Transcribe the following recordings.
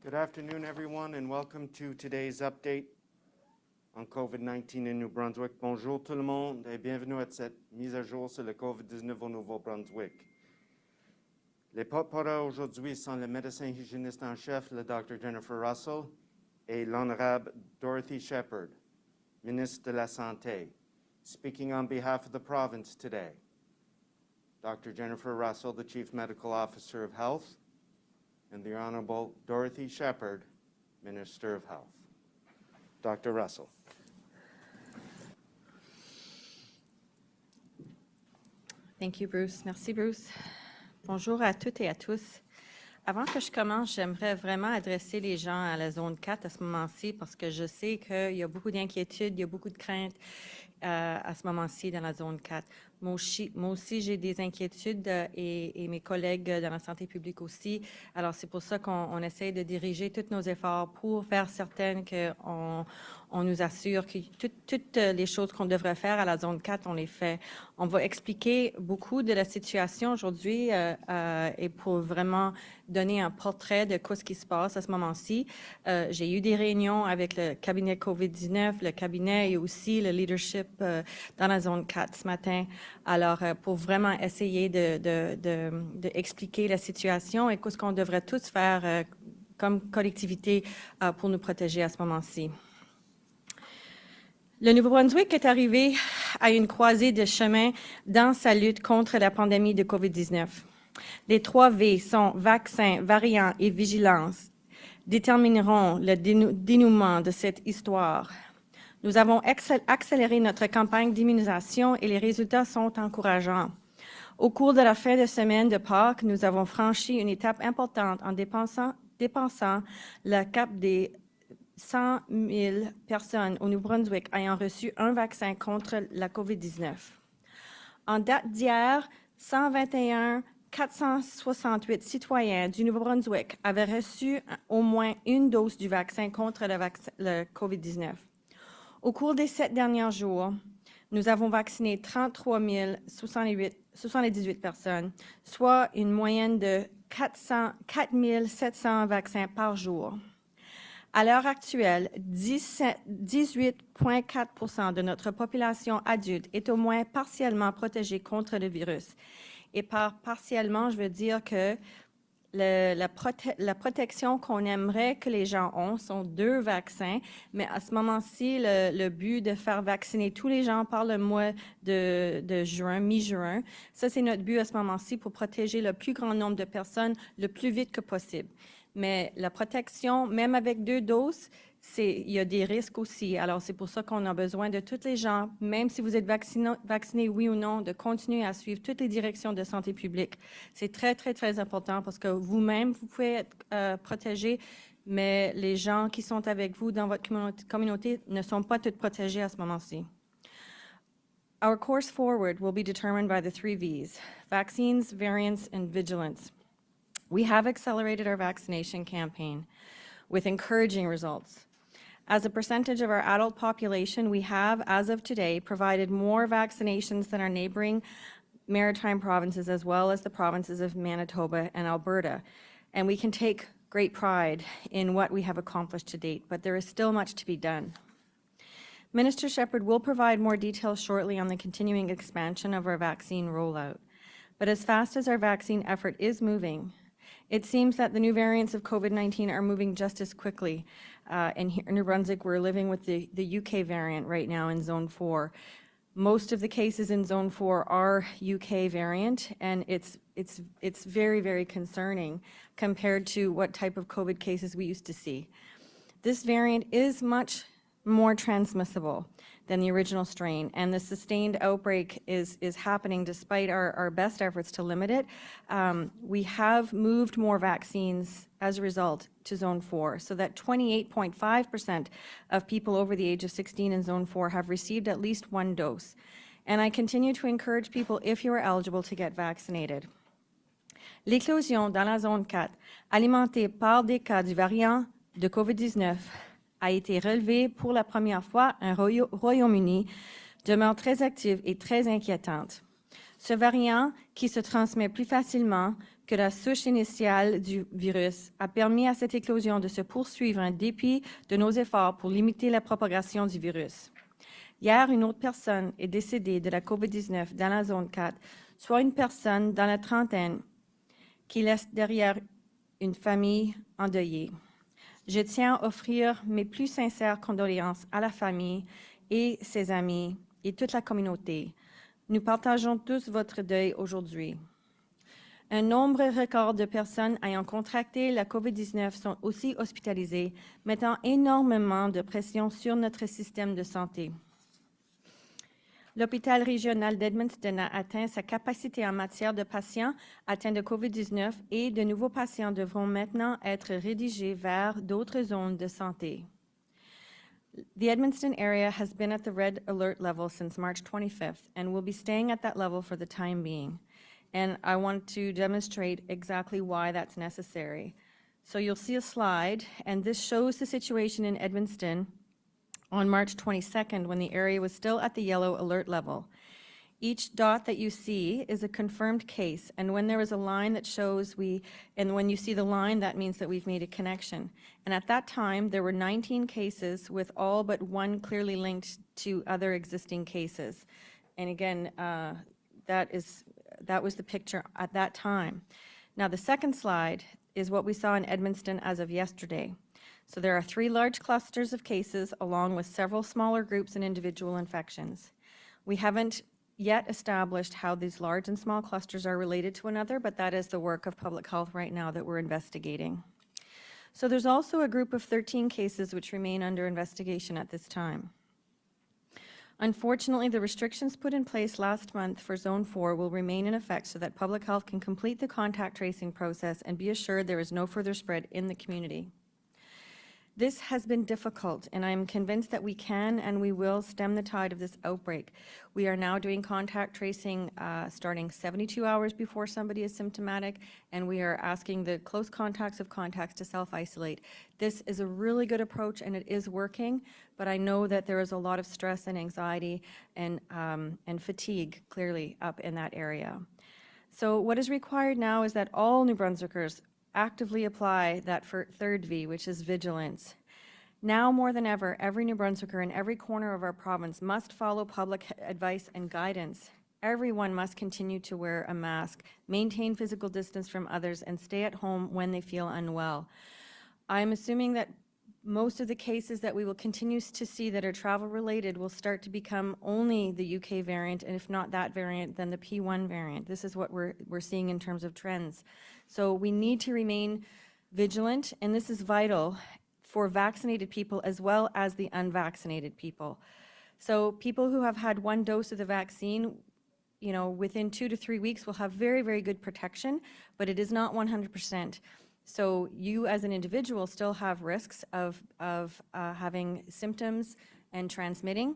Good afternoon, everyone, and welcome to today's update on COVID-19 in New Brunswick. Bonjour tout le monde et bienvenue à cette mise à jour sur le COVID-19 au Nouveau-Brunswick. Les porte-parole aujourd'hui sont le médecin hygiéniste en chef, le Dr. Jennifer Russell, et l'honorable Dorothy Shephard, ministre de la Santé. Speaking on behalf of the province today, Dr. Jennifer Russell, the Chief Medical Officer of Health, and the Honorable Dorothy Shephard, Minister of Health. Dr. Russell. Thank you, Bruce. Merci, Bruce. Bonjour à toutes et à tous. Avant que je commence, j'aimerais vraiment adresser les gens à la zone 4 à ce moment-ci parce que je sais qu'il y a beaucoup d'inquiétudes, il y a beaucoup de craintes à ce moment-ci dans la zone 4. Moi aussi, j'ai des inquiétudes et mes collègues dans la santé publique aussi. Alors, c'est pour ça qu'on essaie de diriger tous nos efforts pour faire certain qu'on nous assure que toutes les choses qu'on devrait faire à la zone 4, on les fait. On va expliquer beaucoup de la situation aujourd'hui et pour vraiment donner un portrait de ce qui se passe à ce moment-ci. J'ai eu des réunions avec le cabinet COVID-19, le cabinet et aussi le leadership dans la zone 4 ce matin. Alors, pour vraiment essayer de expliquer la situation et ce qu'on devrait tous faire comme collectivité pour nous protéger à ce moment-ci. Le Nouveau-Brunswick est arrivé à une croisée de chemin dans sa lutte contre la pandémie de COVID-19. Les 3 V sont vaccins, variants et vigilance détermineront le dénouement de cette histoire. Nous avons accéléré notre campagne d'immunisation et les résultats sont encourageants. Au cours de la fin de semaine de Pâques, nous avons franchi une étape importante en dépassant le cap des 100 000 personnes au Nouveau-Brunswick ayant reçu un vaccin contre la COVID-19. En date d'hier, 121 468 citoyens du Nouveau-Brunswick avaient reçu au moins une dose du vaccin contre le COVID-19. Au cours des 7 derniers jours, nous avons vacciné 33 078 personnes, soit une moyenne de 4 700 vaccins par jour. À l'heure actuelle, 18,4% de notre population adulte est au moins partiellement protégée contre le virus. Et par partiellement, je veux dire que la protection qu'on aimerait que les gens ont sont 2 vaccins, mais à ce moment-ci, le but de faire vacciner tous les gens par le mois de juin, mi-juin, ça c'est notre but à ce moment-ci pour protéger le plus grand nombre de personnes le plus vite que possible. Mais la protection, même avec 2 doses, il y a des risques aussi. Alors, c'est pour ça qu'on a besoin de tous les gens, même si vous êtes vaccinés, oui ou non, de continuer à suivre toutes les directions de santé publique. C'est très, très, très important parce que vous-même, vous pouvez être protégés, mais les gens qui sont avec vous dans votre communauté ne sont pas tous protégés à ce moment-ci. Our course forward will be determined by the 3 V's: vaccines, variants, and vigilance. We have accelerated our vaccination campaign with encouraging results. As a percentage of our adult population, we have, as of today, provided more vaccinations than our neighboring maritime provinces, as well as the provinces of Manitoba and Alberta. And we can take great pride in what we have accomplished to date, but there is still much to be done. Minister Shephard will provide more details shortly on the continuing expansion of our vaccine rollout. But as fast as our vaccine effort is moving, it seems that the new variants of COVID-19 are moving just as quickly. And here in New Brunswick, we're living with the UK variant right now in Zone 4. Most of the cases in Zone 4 are UK variant, and it's very, very concerning compared to what type of COVID cases we used to see. This variant is much more transmissible than the original strain, and the sustained outbreak is happening despite our best efforts to limit it. We have moved more vaccines as a result to Zone 4, so that 28.5% of people over the age of 16 in Zone 4 have received at least 1 dose. And I continue to encourage people, if you are eligible, to get vaccinated. L'éclosion dans la Zone 4, alimentée par des cas du variant de COVID-19, a été relevée pour la première fois au Royaume-Uni, demeure très active et très inquiétante. Ce variant, qui se transmet plus facilement, que la souche initiale du virus a permis à cette éclosion de se poursuivre en dépit de nos efforts pour limiter la propagation du virus. Hier, une autre personne est décédée de la COVID-19 dans la zone 4, soit une personne dans la trentaine qui laisse derrière une famille endeuillée. Je tiens à offrir mes plus sincères condoléances à la famille et ses amis et toute la communauté. Nous partageons tous votre deuil aujourd'hui. Un nombre record de personnes ayant contracté la COVID-19 sont aussi hospitalisées, mettant énormément de pression sur notre système de santé. L'hôpital régional d'Edmondson a atteint sa capacité en matière de patients atteints de COVID-19 et de nouveaux patients devront maintenant être redirigés vers d'autres zones de santé. The Edmondson area has been at the red alert level since March 25th and will be staying at that level for the time being. And I want to demonstrate exactly why that's necessary. So you'll see a slide, and this shows the situation in Edmondson on March 22nd when the area was still at the yellow alert level. Each dot that you see is a confirmed case, and when there is a line that shows and when you see the line, that means that we've made a connection. And at that time, there were 19 cases with all but one clearly linked to other existing cases. And again, that was the picture at that time. Now, the second slide is what we saw in Edmondson as of yesterday. So there are 3 large clusters of cases along with several smaller groups and individual infections. We haven't yet established how these large and small clusters are related to one another, but that is the work of public health right now that we're investigating. So there's also a group of 13 cases which remain under investigation at this time. Unfortunately, the restrictions put in place last month for Zone 4 will remain in effect so that public health can complete the contact tracing process and be assured there is no further spread in the community. This has been difficult, and I am convinced that we can and we will stem the tide of this outbreak. We are now doing contact tracing starting 72 hours before somebody is symptomatic, and we are asking the close contacts of contacts to self-isolate. This is a really good approach, and it is working, but I know that there is a lot of stress and anxiety and fatigue, clearly, up in that area. So what is required now is that all New Brunswickers actively apply that third V, which is vigilance. Now more than ever, every New Brunswicker in every corner of our province must follow public advice and guidance. Everyone must continue to wear a mask, maintain physical distance from others, and stay at home when they feel unwell. I'm assuming that most of the cases that we will continue to see that are travel-related will start to become only the UK variant, and if not that variant, then the P1 variant. This is what we're seeing in terms of trends. So we need to remain vigilant, and this is vital for vaccinated people as well as the unvaccinated people. So people who have had 1 dose of the vaccine, within 2 to 3 weeks will have very, very good protection, but it is not 100%. So you as an individual still have risks of having symptoms and transmitting.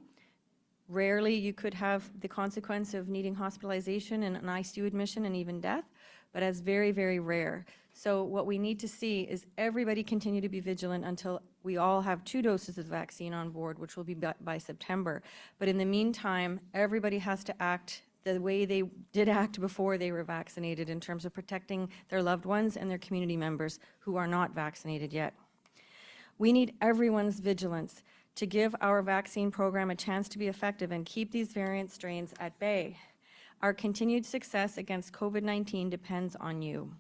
Rarely you could have the consequence of needing hospitalization and an ICU admission and even death, but as very, very rare. So what we need to see is everybody continue to be vigilant until we all have 2 doses of the vaccine on board, which will be by September. But in the meantime, everybody has to act the way they did act before they were vaccinated in terms of protecting their loved ones and their community members who are not vaccinated yet. We need everyone's vigilance to give our vaccine program a chance to be effective and keep these variant strains at bay. Our continued success against COVID-19 depends on you.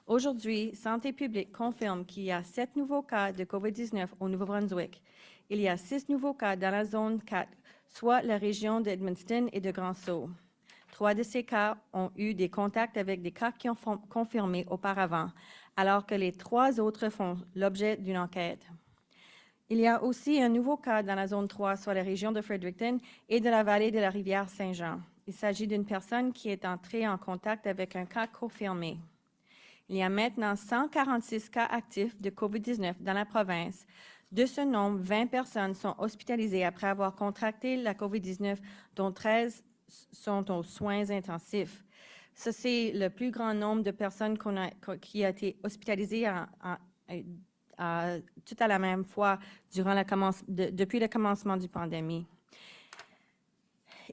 Aujourd'hui, Santé publique confirme qu'il y a 7 nouveaux cas de COVID-19 au Nouveau-Brunswick. Il y a 6 nouveaux cas dans la zone 4, soit la région d'Edmundston et de Grand-Sault. 3 de ces cas ont eu des contacts avec des cas qui ont confirmé auparavant, alors que les 3 autres font l'objet d'une enquête. Il y a aussi un nouveau cas dans la zone 3, soit la région de Fredericton et de la vallée de la rivière Saint-Jean. Il s'agit d'une personne qui est entrée en contact avec un cas confirmé. Il y a maintenant 146 cas actifs de COVID-19 dans la province. De ce nombre, 20 personnes sont hospitalisées après avoir contracté la COVID-19, dont 13 sont aux soins intensifs. Ça, c'est le plus grand nombre de personnes qui a été hospitalisées tout à la même fois depuis le commencement du pandémie.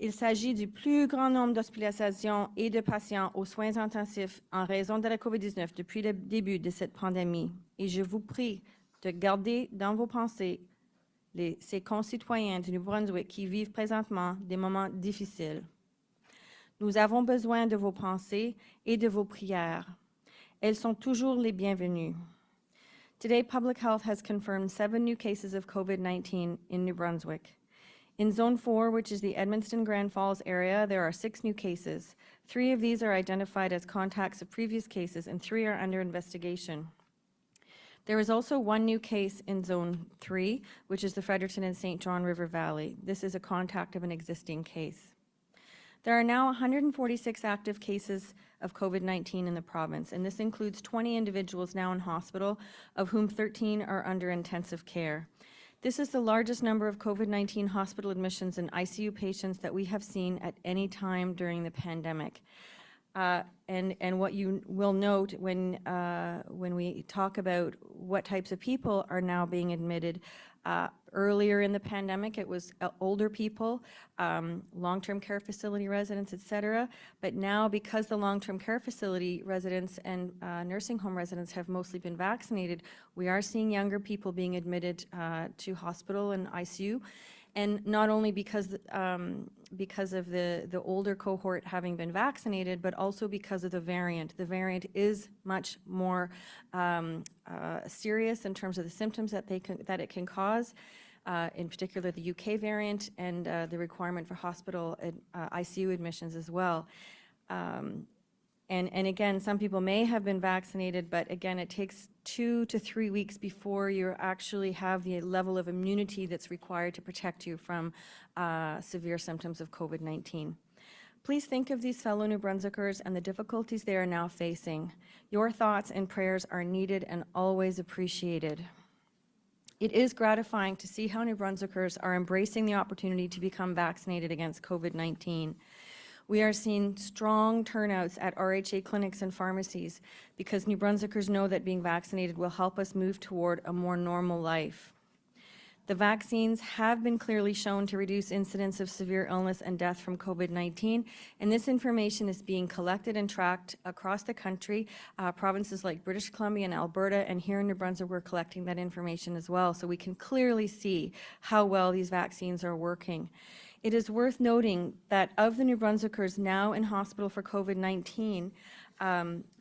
il s'agit du plus grand nombre d'hospitalisations et de patients aux soins intensifs en raison de la COVID-19 depuis le début de cette pandémie. Et je vous prie de garder dans vos pensées ces concitoyens du Nouveau-Brunswick qui vivent présentement des moments difficiles. Nous avons besoin de vos pensées et de vos prières. Elles sont toujours les bienvenues. Today, Public Health has confirmed 7 new cases of COVID-19 in New Brunswick. In Zone 4, which is the Edmondson Grand Falls area, there are 6 new cases. 3 of these are identified as contacts of previous cases, and 3 are under investigation. There is also 1 new case in Zone 3, which is the Fredericton and St. John River Valley. This is a contact of an existing case. There are now 146 active cases of COVID-19 in the province, and this includes 20 individuals now in hospital, of whom 13 are under intensive care. This is the largest number of COVID-19 hospital admissions and ICU patients that we have seen at any time during the pandemic. And what you will note when we talk about what types of people are now being admitted, earlier in the pandemic, it was older people, long-term care facility residents, et cetera. But now, because the long-term care facility residents and nursing home residents have mostly been vaccinated, we are seeing younger people being admitted to hospital and ICU. And not only because of the older cohort having been vaccinated, but also because of the variant. The variant is much more serious in terms of the symptoms that it can cause, in particular the UK variant and the requirement for hospital ICU admissions as well. And again, some people may have been vaccinated, but again, it takes 2 to 3 weeks before you actually have the level of immunity that's required to protect you from severe symptoms of COVID-19. Please think of these fellow New Brunswickers and the difficulties they are now facing. Your thoughts and prayers are needed and always appreciated. It is gratifying to see how New Brunswickers are embracing the opportunity to become vaccinated against COVID-19. We are seeing strong turnouts at RHA clinics and pharmacies because New Brunswickers know that being vaccinated will help us move toward a more normal life. The vaccines have been clearly shown to reduce incidence of severe illness and death from COVID-19, and this information is being collected and tracked across the country. Provinces like British Columbia and Alberta, and here in New Brunswick, we're collecting that information as well, so we can clearly see how well these vaccines are working. It is worth noting that of the New Brunswickers now in hospital for COVID-19,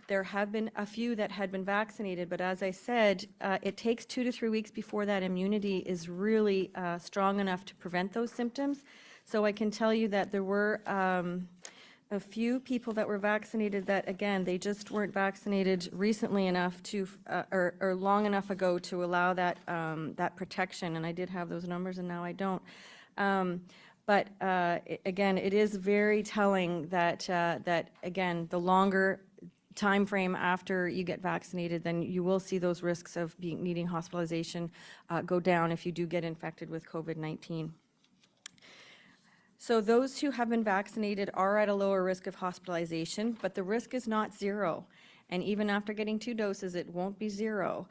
there have been a few that had been vaccinated, but as I said, it takes 2 to 3 weeks before that immunity is really strong enough to prevent those symptoms. So I can tell you that there were a few people that were vaccinated that, again, they just weren't vaccinated recently enough to, or long enough ago to allow that, that protection. And I did have those numbers and now I don't. But again, it is very telling that, that again, the longer time frame after you get vaccinated, then you will see those risks of needing hospitalization go down if you do get infected with COVID-19. So those who have been vaccinated are at a lower risk of hospitalization, but the risk is not zero. And even after getting 2 doses, it won't be zero.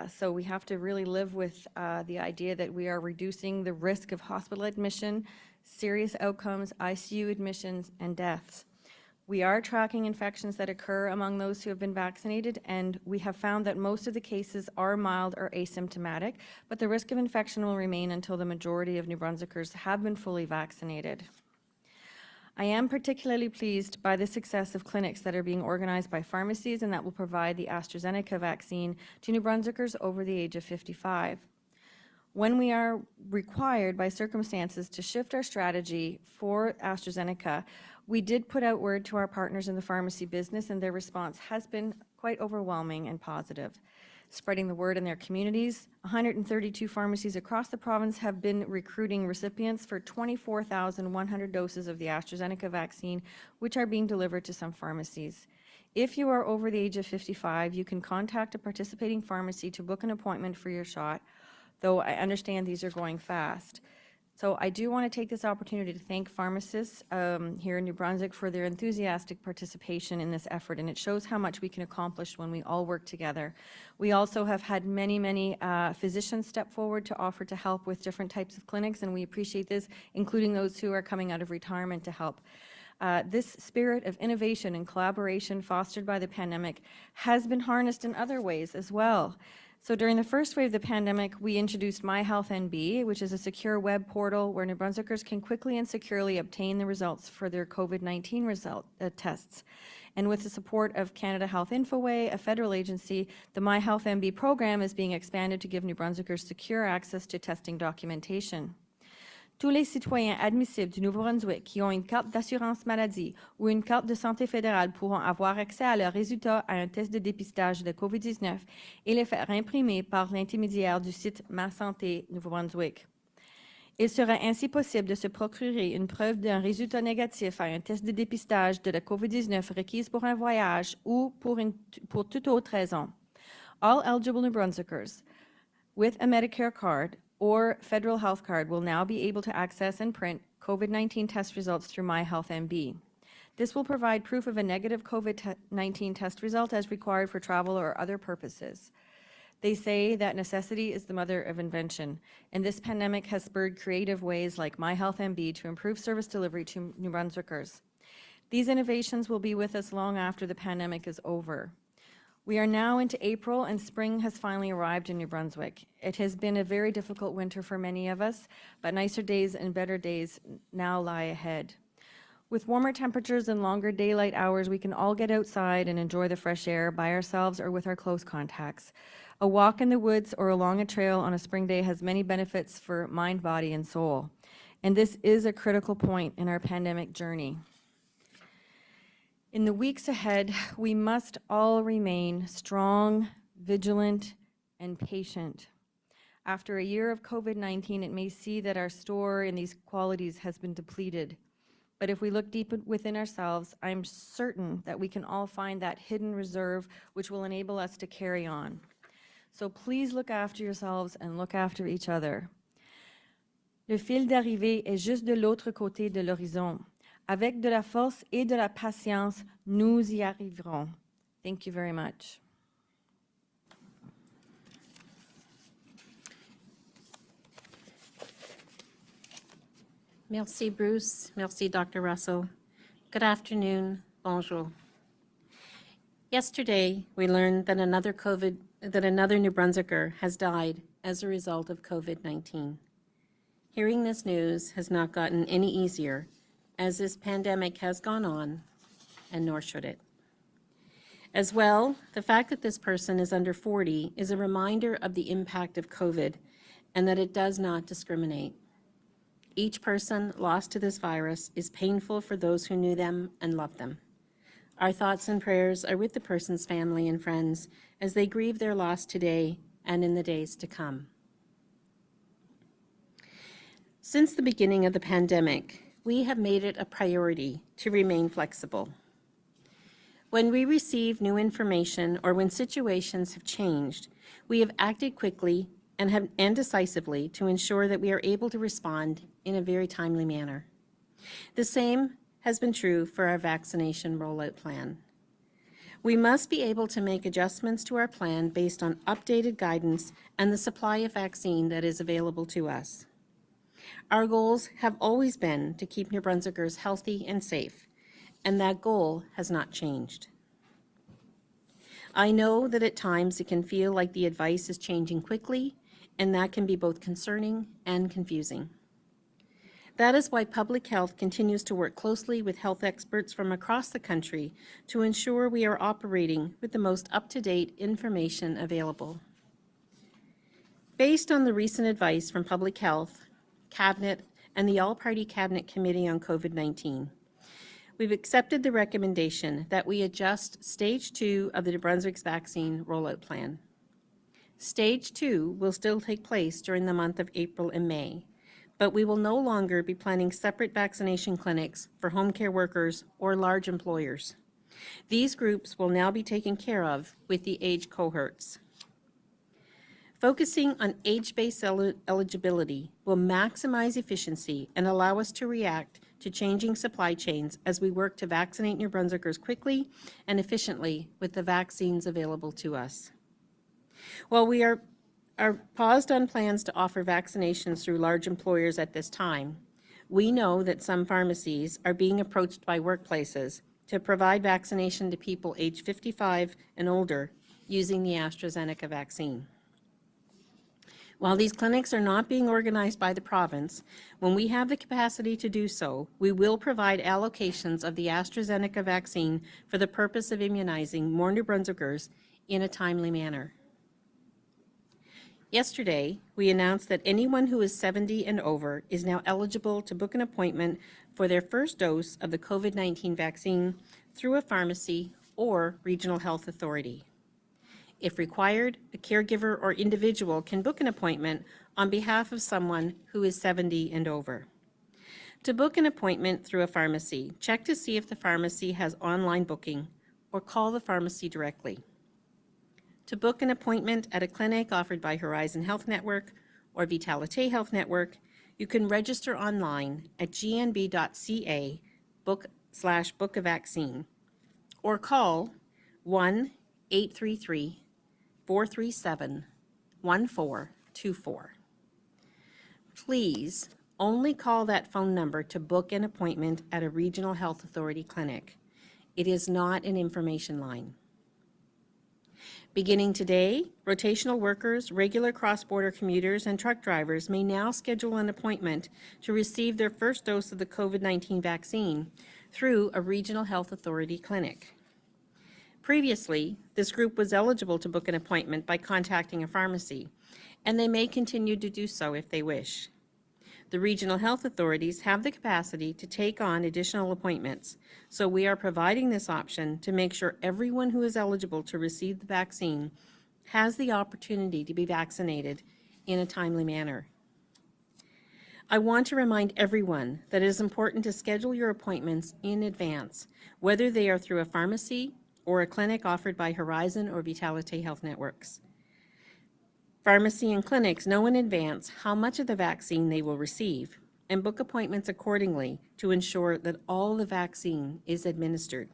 So we have to really live with the idea that we are reducing the risk of hospital admission, serious outcomes, ICU admissions, and deaths. We are tracking infections that occur among those who have been vaccinated, and we have found that most of the cases are mild or asymptomatic, but the risk of infection will remain until the majority of New Brunswickers have been fully vaccinated. I am particularly pleased by the success of clinics that are being organized by pharmacies and that will provide the AstraZeneca vaccine to New Brunswickers over the age of 55. When we are required by circumstances to shift our strategy for AstraZeneca, we did put out word to our partners in the pharmacy business, and their response has been quite overwhelming and positive. Spreading the word in their communities, 132 pharmacies across the province have been recruiting recipients for 24,100 doses of the AstraZeneca vaccine, which are being delivered to some pharmacies. If you are over the age of 55, you can contact a participating pharmacy to book an appointment for your shot, though I understand these are going fast. So I do want to take this opportunity to thank pharmacists here in New Brunswick for their enthusiastic participation in this effort, and it shows how much we can accomplish when we all work together. We also have had many physicians step forward to offer to help with different types of clinics, and we appreciate this, including those who are coming out of retirement to help. This spirit of innovation and collaboration fostered by the pandemic has been harnessed in other ways as well. So during the first wave of the pandemic, we introduced My Health NB, which is a secure web portal where New Brunswickers can quickly and securely obtain the results for their COVID-19 tests. And with the support of Canada Health Infoway, a federal agency, the My Health NB program is being expanded to give New Brunswickers secure access to testing documentation. Tous les citoyens admissibles du Nouveau-Brunswick qui ont une carte d'assurance maladie ou une carte de santé fédérale pourront avoir accès à leurs résultats à un test de dépistage de COVID-19 et les faire imprimer par l'intermédiaire du site Ma Santé Nouveau-Brunswick. Il sera ainsi possible de se procurer une preuve d'un résultat négatif à un test de dépistage de la COVID-19 requise pour un voyage ou pour toute autre raison. All eligible New Brunswickers with a Medicare card or federal health card will now be able to access and print COVID-19 test results through My Health NB. This will provide proof of a negative COVID-19 test result as required for travel or other purposes. They say that necessity is the mother of invention, and this pandemic has spurred creative ways like My Health NB to improve service delivery to New Brunswickers. These innovations will be with us long after the pandemic is over. We are now into April and spring has finally arrived in New Brunswick. It has been a very difficult winter for many of us, but nicer days and better days now lie ahead. With warmer temperatures and longer daylight hours, we can all get outside and enjoy the fresh air by ourselves or with our close contacts. A walk in the woods or along a trail on a spring day has many benefits for mind, body, and soul. And this is a critical point in our pandemic journey. In the weeks ahead, we must all remain strong, vigilant, and patient. After a year of COVID-19, it may seem that our store in these qualities has been depleted. But if we look deep within ourselves, I'm certain that we can all find that hidden reserve which will enable us to carry on. So please look after yourselves and look after each other. Le fil d'arrivée est juste de l'autre côté de l'horizon. Avec de la force et de la patience, nous y arriverons. Thank you very much. Merci, Bruce. Merci, Dr. Russell. Good afternoon. Bonjour. Yesterday, we learned that another New Brunswicker has died as a result of COVID-19. Hearing this news has not gotten any easier as this pandemic has gone on, and nor should it. As well, the fact that this person is under 40 is a reminder of the impact of COVID and that it does not discriminate. Each person lost to this virus is painful for those who knew them and loved them. Our thoughts and prayers are with the person's family and friends as they grieve their loss today and in the days to come. Since the beginning of the pandemic, we have made it a priority to remain flexible. When we receive new information or when situations have changed, we have acted quickly and decisively to ensure that we are able to respond in a very timely manner. The same has been true for our vaccination rollout plan. We must be able to make adjustments to our plan based on updated guidance and the supply of vaccine that is available to us. Our goals have always been to keep New Brunswickers healthy and safe, and that goal has not changed. I know that at times it can feel like the advice is changing quickly, and that can be both concerning and confusing. That is why Public Health continues to work closely with health experts from across the country to ensure we are operating with the most up-to-date information available. Based on the recent advice from Public Health, Cabinet, and the All-Party Cabinet Committee on COVID-19, we've accepted the recommendation that we adjust Stage 2 of the New Brunswick's vaccine rollout plan. Stage 2 will still take place during the month of April and May, but we will no longer be planning separate vaccination clinics for home care workers or large employers. These groups will now be taken care of with the age cohorts. Focusing on age-based eligibility will maximize efficiency and allow us to react to changing supply chains as we work to vaccinate New Brunswickers quickly and efficiently with the vaccines available to us. While we are paused on plans to offer vaccinations through large employers at this time, we know that some pharmacies are being approached by workplaces to provide vaccination to people aged 55 and older using the AstraZeneca vaccine. While these clinics are not being organized by the province, when we have the capacity to do so, we will provide allocations of the AstraZeneca vaccine for the purpose of immunizing more New Brunswickers in a timely manner. Yesterday, we announced that anyone who is 70 and over is now eligible to book an appointment for their first dose of the COVID-19 vaccine through a pharmacy or regional health authority. If required, a caregiver or individual can book an appointment on behalf of someone who is 70 and over. To book an appointment through a pharmacy, check to see if the pharmacy has online booking or call the pharmacy directly. To book an appointment at a clinic offered by Horizon Health Network or Vitalite Health Network, you can register online at gnb.ca/book a vaccine or call 1-833-437-1424. Please only call that phone number to book an appointment at a regional health authority clinic. It is not an information line. Beginning today, rotational workers, regular cross-border commuters, and truck drivers may now schedule an appointment to receive their first dose of the COVID-19 vaccine through a regional health authority clinic. Previously, this group was eligible to book an appointment by contacting a pharmacy, and they may continue to do so if they wish. The regional health authorities have the capacity to take on additional appointments, so we are providing this option to make sure everyone who is eligible to receive the vaccine has the opportunity to be vaccinated in a timely manner. I want to remind everyone that it is important to schedule your appointments in advance, whether they are through a pharmacy or a clinic offered by Horizon or Vitalite Health Networks. Pharmacy and clinics know in advance how much of the vaccine they will receive and book appointments accordingly to ensure that all the vaccine is administered.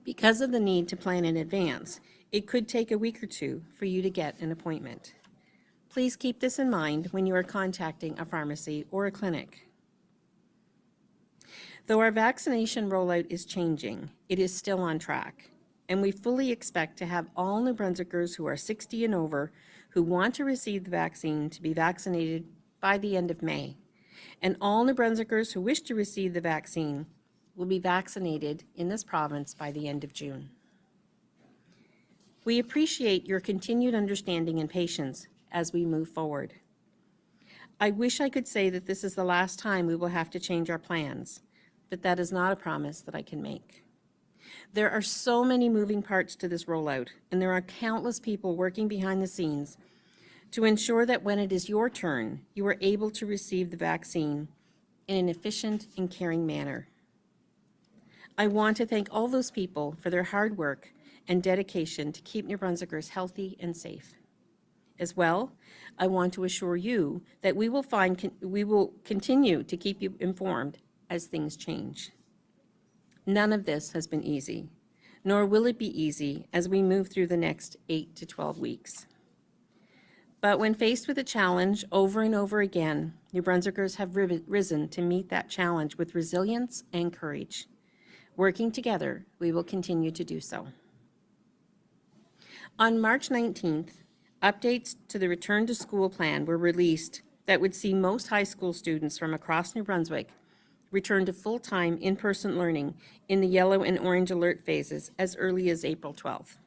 Because of the need to plan in advance, it could take a week or two for you to get an appointment. Please keep this in mind when you are contacting a pharmacy or a clinic. Though our vaccination rollout is changing, it is still on track, and we fully expect to have all New Brunswickers who are 60 and over who want to receive the vaccine to be vaccinated by the end of May, and all New Brunswickers who wish to receive the vaccine will be vaccinated in this province by the end of June. We appreciate your continued understanding and patience as we move forward. I wish I could say that this is the last time we will have to change our plans, but that is not a promise that I can make. There are so many moving parts to this rollout, and there are countless people working behind the scenes to ensure that when it is your turn, you are able to receive the vaccine in an efficient and caring manner. I want to thank all those people for their hard work and dedication to keep New Brunswickers healthy and safe. As well, I want to assure you that we will continue to keep you informed as things change. None of this has been easy, nor will it be easy as we move through the next 8 to 12 weeks. But when faced with a challenge over and over again, New Brunswickers have risen to meet that challenge with resilience and courage. Working together, we will continue to do so. On March 19th, updates to the return to school plan were released that would see most high school students from across New Brunswick return to full-time in-person learning in the yellow and orange alert phases as early as April 12th.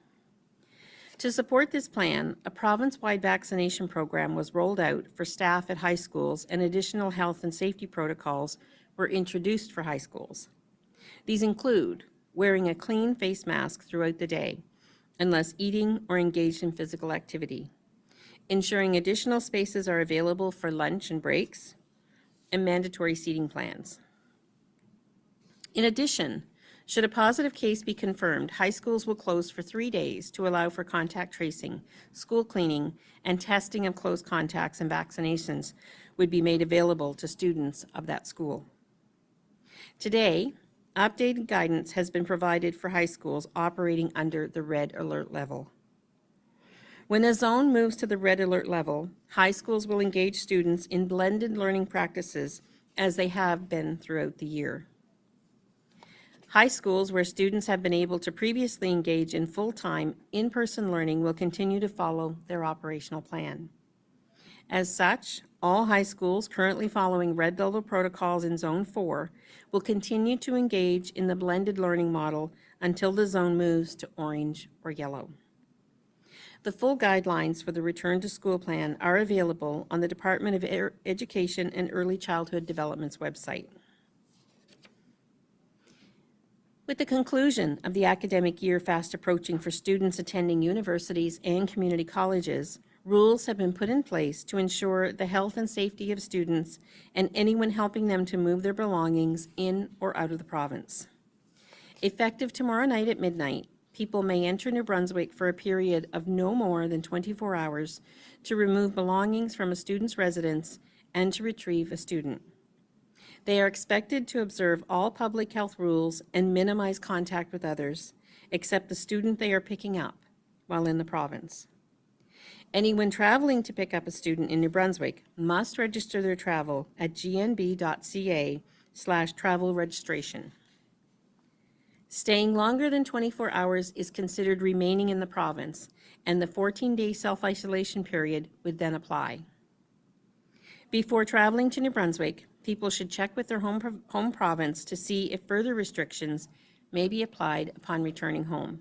To support this plan, a province-wide vaccination program was rolled out for staff at high schools, and additional health and safety protocols were introduced for high schools. These include wearing a clean face mask throughout the day, unless eating or engaged in physical activity, ensuring additional spaces are available for lunch and breaks, and mandatory seating plans. In addition, Should a positive case be confirmed, high schools will close for 3 days to allow for contact tracing, school cleaning, and testing of close contacts and vaccinations would be made available to students of that school. Today, updated guidance has been provided for high schools operating under the red alert level. When a zone moves to the red alert level, high schools will engage students in blended learning practices as they have been throughout the year. High schools where students have been able to previously engage in full-time, in-person learning will continue to follow their operational plan. As such, all high schools currently following red level protocols in Zone 4 will continue to engage in the blended learning model until the zone moves to orange or yellow. The full guidelines for the return to school plan are available on the Department of Education and Early Childhood Development's website. With the conclusion of the academic year fast approaching for students attending universities and community colleges, rules have been put in place to ensure the health and safety of students and anyone helping them to move their belongings in or out of the province. Effective tomorrow night at midnight, people may enter New Brunswick for a period of no more than 24 hours to remove belongings from a student's residence and to retrieve a student. They are expected to observe all public health rules and minimize contact with others, except the student they are picking up while in the province. Anyone traveling to pick up a student in New Brunswick must register their travel at gnb.ca/travel registration. Staying longer than 24 hours is considered remaining in the province, and the 14-day self-isolation period would then apply. Before traveling to New Brunswick, people should check with their home province to see if further restrictions may be applied upon returning home.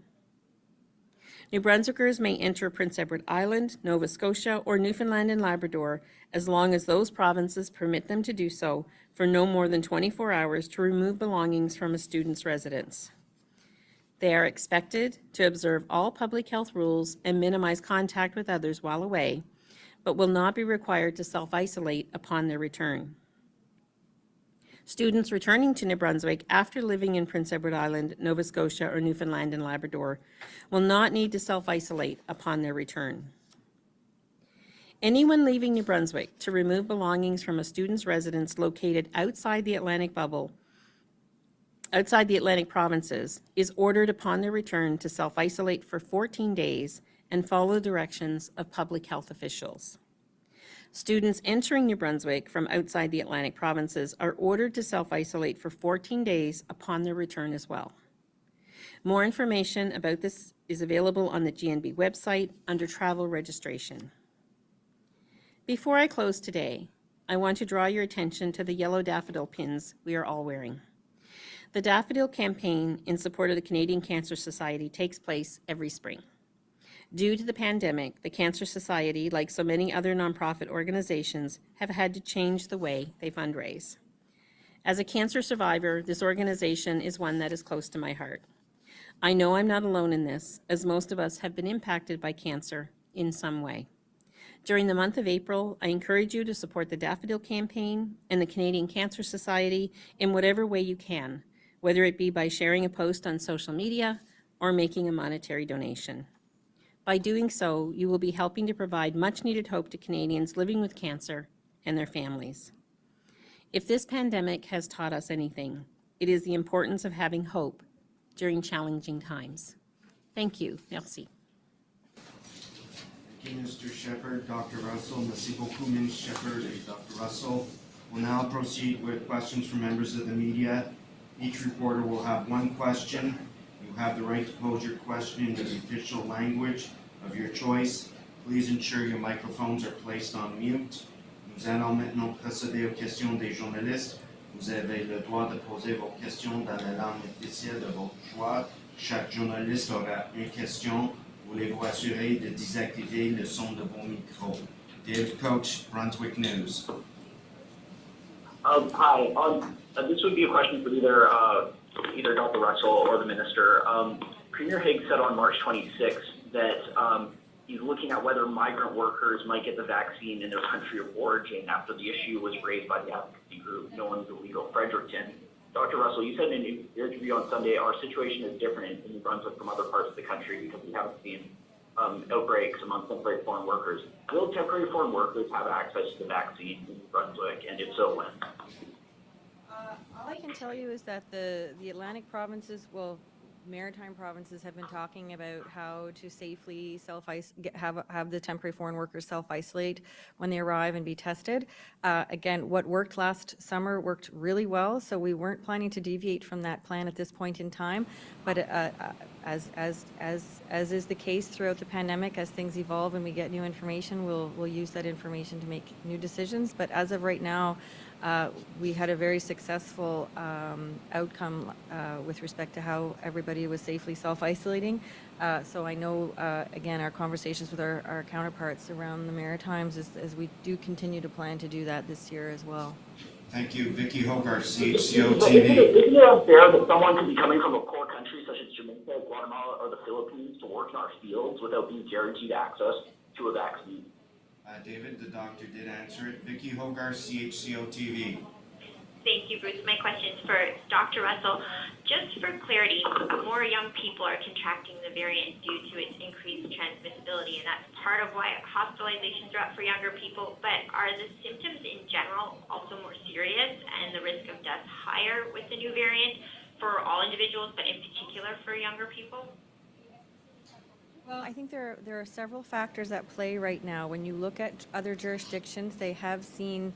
New Brunswickers may enter Prince Edward Island, Nova Scotia, or Newfoundland and Labrador as long as those provinces permit them to do so for no more than 24 hours to remove belongings from a student's residence. They are expected to observe all public health rules and minimize contact with others while away, but will not be required to self-isolate upon their return. Students returning to New Brunswick after living in Prince Edward Island, Nova Scotia, or Newfoundland and Labrador will not need to self-isolate upon their return. Anyone leaving New Brunswick to remove belongings from a student's residence located outside the Atlantic provinces, is ordered upon their return to self-isolate for 14 days and follow directions of public health officials. Students entering New Brunswick from outside the Atlantic provinces are ordered to self-isolate for 14 days upon their return as well. More information about this is available on the GNB website under travel registration. Before I close today, I want to draw your attention to the yellow daffodil pins we are all wearing. The Daffodil Campaign in support of the Canadian Cancer Society takes place every spring. Due to the pandemic, the Cancer Society, like so many other nonprofit organizations, have had to change the way they fundraise. As a cancer survivor, this organization is one that is close to my heart. I know I'm not alone in this, as most of us have been impacted by cancer in some way. During the month of April, I encourage you to support the Daffodil Campaign and the Canadian Cancer Society in whatever way you can, whether it be by sharing a post on social media or making a monetary donation. By doing so, you will be helping to provide much-needed hope to Canadians living with cancer and their families. If this pandemic has taught us anything, it is the importance of having hope during challenging times. Thank you. Merci. Thank you, Mr. Shephard, Dr. Russell. Merci beaucoup, Ms. Shephard and Dr. Russell. We'll now proceed with questions from members of the media. Each reporter will have one question. You have the right to pose your question in the official language of your choice. Please ensure your microphones are placed on mute. Nous allons maintenant procéder aux questions des journalistes. Vous avez le droit de poser vos questions dans la langue officielle de votre choix. Chaque journaliste aura une question. Voulez-vous assurer de désactiver le son de vos micros? Dave Coach, Brunswick News. Hi. This would be a question for either Dr. Russell or the minister. Premier Higgs said on March 26th that he's looking at whether migrant workers might get the vaccine in their country of origin after the issue was raised by the advocacy group known as Illegal Fredericton. Dr. Russell, you said in your interview on Sunday, our situation is different in New Brunswick from other parts of the country because we haven't seen outbreaks among temporary foreign workers. Will temporary foreign workers have access to the vaccine in New Brunswick, and if so, when? All I can tell you is that the Atlantic provinces, well, maritime provinces have been talking about how to safely have the temporary foreign workers self-isolate when they arrive and be tested. Again, what worked last summer worked really well, so we weren't planning to deviate from that plan at this point in time. But as is the case throughout the pandemic, as things evolve and we get new information, we'll use that information to make new decisions. But as of right now, we had a very successful outcome with respect to how everybody was safely self-isolating. So I know, again, our conversations with our counterparts around the Maritimes as we do continue to plan to do that this year as well. Thank you. Vicky Hogarth, CHCO Isn't TV. it unfair that someone could be coming from a poor country such as Jamaica, Guatemala, or the Philippines to work in our fields without being guaranteed access to a vaccine? David, the doctor did answer it. Vicky Hogarth, CHCO TV. Thank you, Bruce. My question is for Dr. Russell. Just for clarity, more young people are contracting the variant due to its increased transmissibility, and that's part of why hospitalizations are up for younger people. But are the symptoms in general also more serious and the risk of death higher with the new variant for all individuals, but in particular for younger people? Well, I think there are several factors at play right now. When you look at other jurisdictions, they have seen,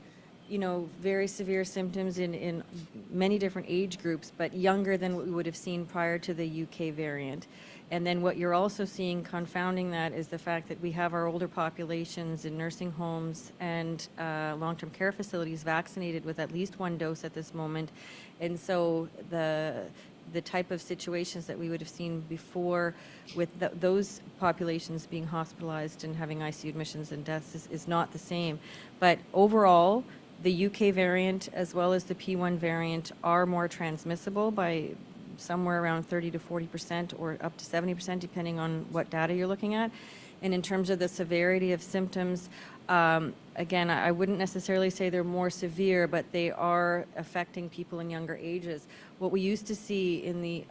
very severe symptoms in many different age groups, but younger than what we would have seen prior to the UK variant. And then what you're also seeing confounding that is the fact that we have our older populations in nursing homes and long-term care facilities vaccinated with at least one dose at this moment. And so the type of situations that we would have seen before with those populations being hospitalized and having ICU admissions and deaths is not the same. But overall, the UK variant as well as the P1 variant are more transmissible by somewhere around 30 to 40% or up to 70% depending on what data you're looking at. And in terms of the severity of symptoms, again, I wouldn't necessarily say they're more severe, but they are affecting people in younger ages. What we used to see in the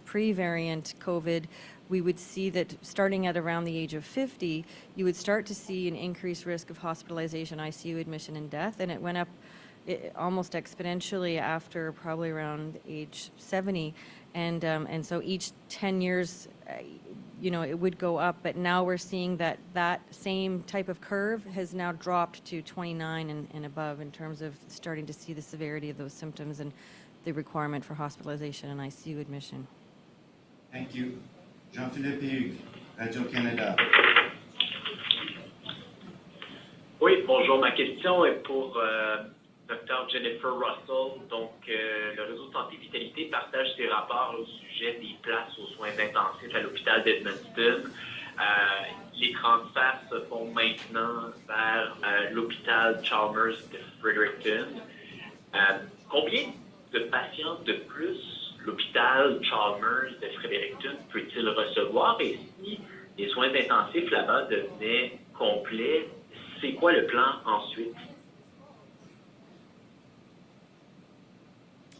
pre-variant COVID, we would see that starting at around the age of 50, you would start to see an increased risk of hospitalization, ICU admission, and death, and it went up almost exponentially after probably around age 70, and so each 10 years, it would go up, but now we're seeing that same type of curve has now dropped to 29 and above in terms of starting to see the severity of those symptoms and the requirement for hospitalization and ICU admission. Thank you. Jean-Philippe Hugues, Radio-Canada. Oui, bonjour. Ma question est pour Dr. Jennifer Russell. Donc, le réseau Santé Vitalité partage ses rapports au sujet des places aux soins intensifs à l'hôpital d'Edmonton. Les transferts se font maintenant vers l'hôpital Chalmers de Fredericton. Combien de patients de plus l'hôpital Chalmers de Fredericton peut-il recevoir? Et si les soins intensifs là-bas devenaient complets, c'est quoi le plan ensuite?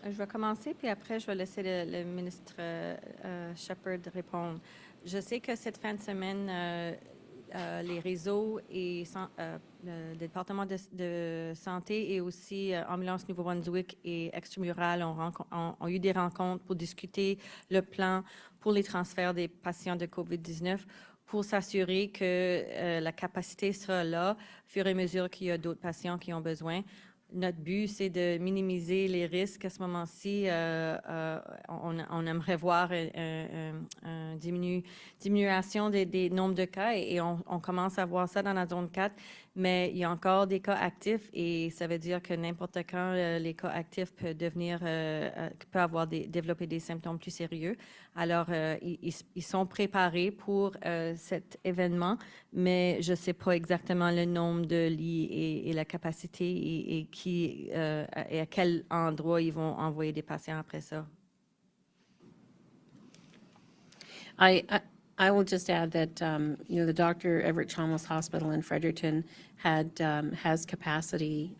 Je vais commencer, puis après, je vais laisser le ministre Shephard répondre. Je sais que cette fin de semaine, les réseaux et le département de santé et aussi Ambulance Nouveau-Brunswick et Extramural ont eu des rencontres pour discuter le plan pour les transferts des patients de COVID-19 pour s'assurer que la capacité sera là au fur et à mesure qu'il y a d'autres patients qui ont besoin. Notre but, c'est de minimiser les risques. À ce moment-ci, on aimerait voir une diminution des nombres de cas et on commence à voir ça dans la zone 4, mais il y a encore des cas actifs et ça veut dire que n'importe quand, les cas actifs peuvent développer des symptômes plus sérieux. Alors, ils sont préparés pour cet événement, mais je ne sais pas exactement le nombre de lits et la capacité et à quel endroit ils vont envoyer des patients après ça. I I will just add that, the Dr. Everett Chalmers Hospital in Fredericton has capacity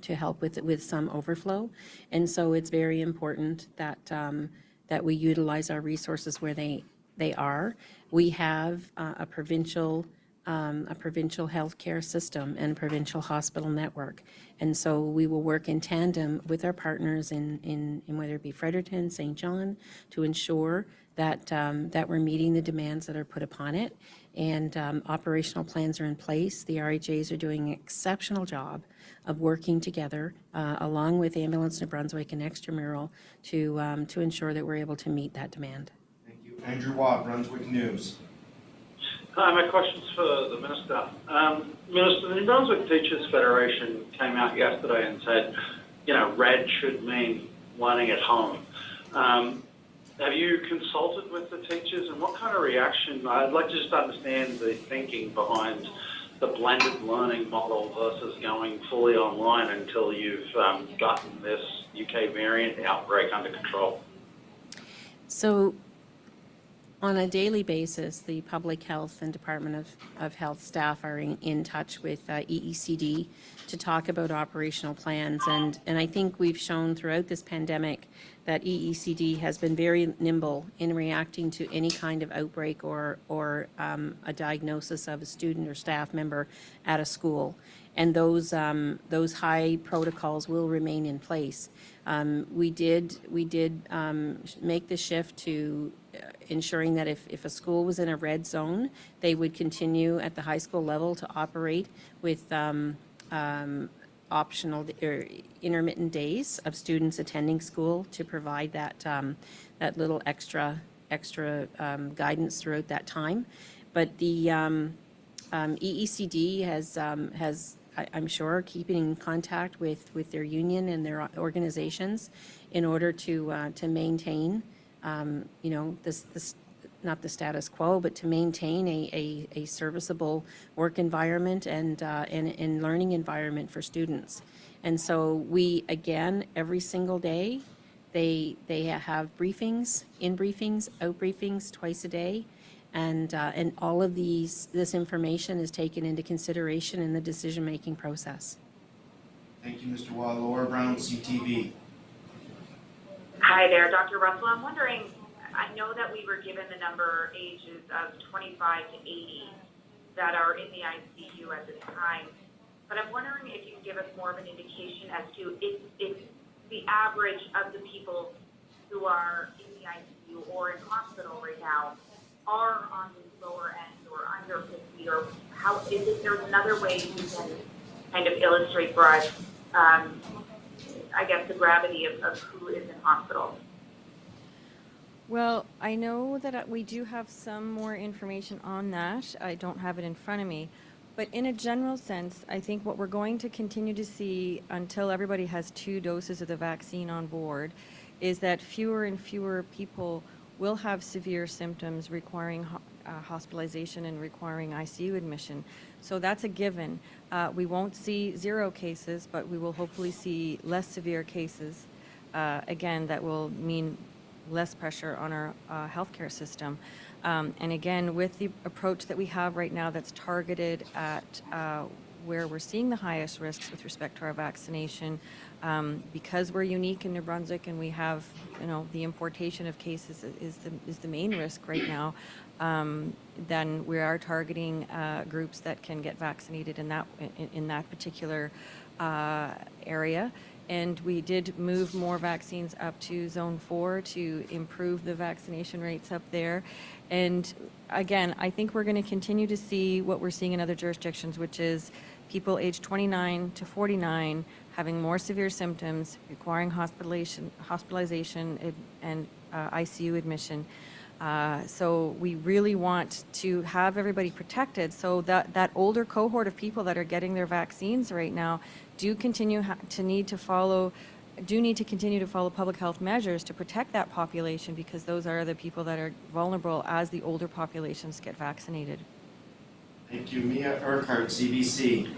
to help with some overflow. And so it's very important that we utilize our resources where they are. We have a provincial healthcare system and provincial hospital network. And so we will work in tandem with our partners in whether it be Fredericton, St. John, to ensure that we're meeting the demands that are put upon it. And operational plans are in place. The RHAs are doing an exceptional job of working together along with Ambulance New Brunswick and Extramural to ensure that we're able to meet that demand. Thank you. Andrew Watt, Brunswick News. Hi, my question's for the Minister. Minister, the New Brunswick Teachers Federation came out yesterday and said, RED should mean learning at home. Have you consulted with the teachers, and what kind of reaction? I'd like to just understand the thinking behind the blended learning model versus going fully online until you've gotten this UK variant outbreak under control. So on a daily basis, the Public Health and Department of Health staff are in touch with EECD to talk about operational plans. And I think we've shown throughout this pandemic that EECD has been very nimble in reacting to any kind of outbreak or a diagnosis of a student or staff member at a school. And those high protocols will remain in place. We did make the shift to ensuring that if a school was in a red zone, they would continue at the high school level to operate with optional or intermittent days of students attending school to provide that little extra guidance throughout that time. But the EECD has I'm sure keeping in contact with their union and their organizations in order to maintain this not the status quo, but to maintain a serviceable work environment and learning environment for students. And so we, again, every single day, they have briefings, in briefings, out briefings twice a day, and all of this information is taken into consideration in the decision-making process. Thank you, Mr. Watt. Laura Brown, CTV. Hi there, Dr. Russell. I'm wondering, I know that we were given the number ages of 25 to 80 that are in the ICU at this time, but I'm wondering if you can give us more of an indication as to if the average of the people who are in the ICU or in hospital right now are on the lower end or under 50, or how is it? There's another way you can kind of illustrate for us, I guess, the gravity of who is in hospital. Well, I know that we do have some more information on that. I don't have it in front of me. But in a general sense, I think what we're going to continue to see until everybody has 2 doses of the vaccine on board is that fewer and fewer people will have severe symptoms requiring hospitalization and requiring ICU admission. So that's a given. We won't see 0 cases, but we will hopefully see less severe cases. Again, that will mean less pressure on our healthcare system. And again, with the approach that we have right now that's targeted at where we're seeing the highest risks with respect to our vaccination, because we're unique in New Brunswick and we have, the importation of cases is the main risk right now, then we are targeting groups that can get vaccinated in that particular area. And we did move more vaccines up to Zone 4 to improve the vaccination rates up there. And again, I think we're going to continue to see what we're seeing in other jurisdictions, which is people aged 29 to 49 having more severe symptoms, requiring hospitalization and ICU admission. So we really want to have everybody protected so that older cohort of people that are getting their vaccines right now do continue to need to continue to follow public health measures to protect that population, because those are the people that are vulnerable as the older populations get vaccinated. Thank you. Mia Urquhart, CBC.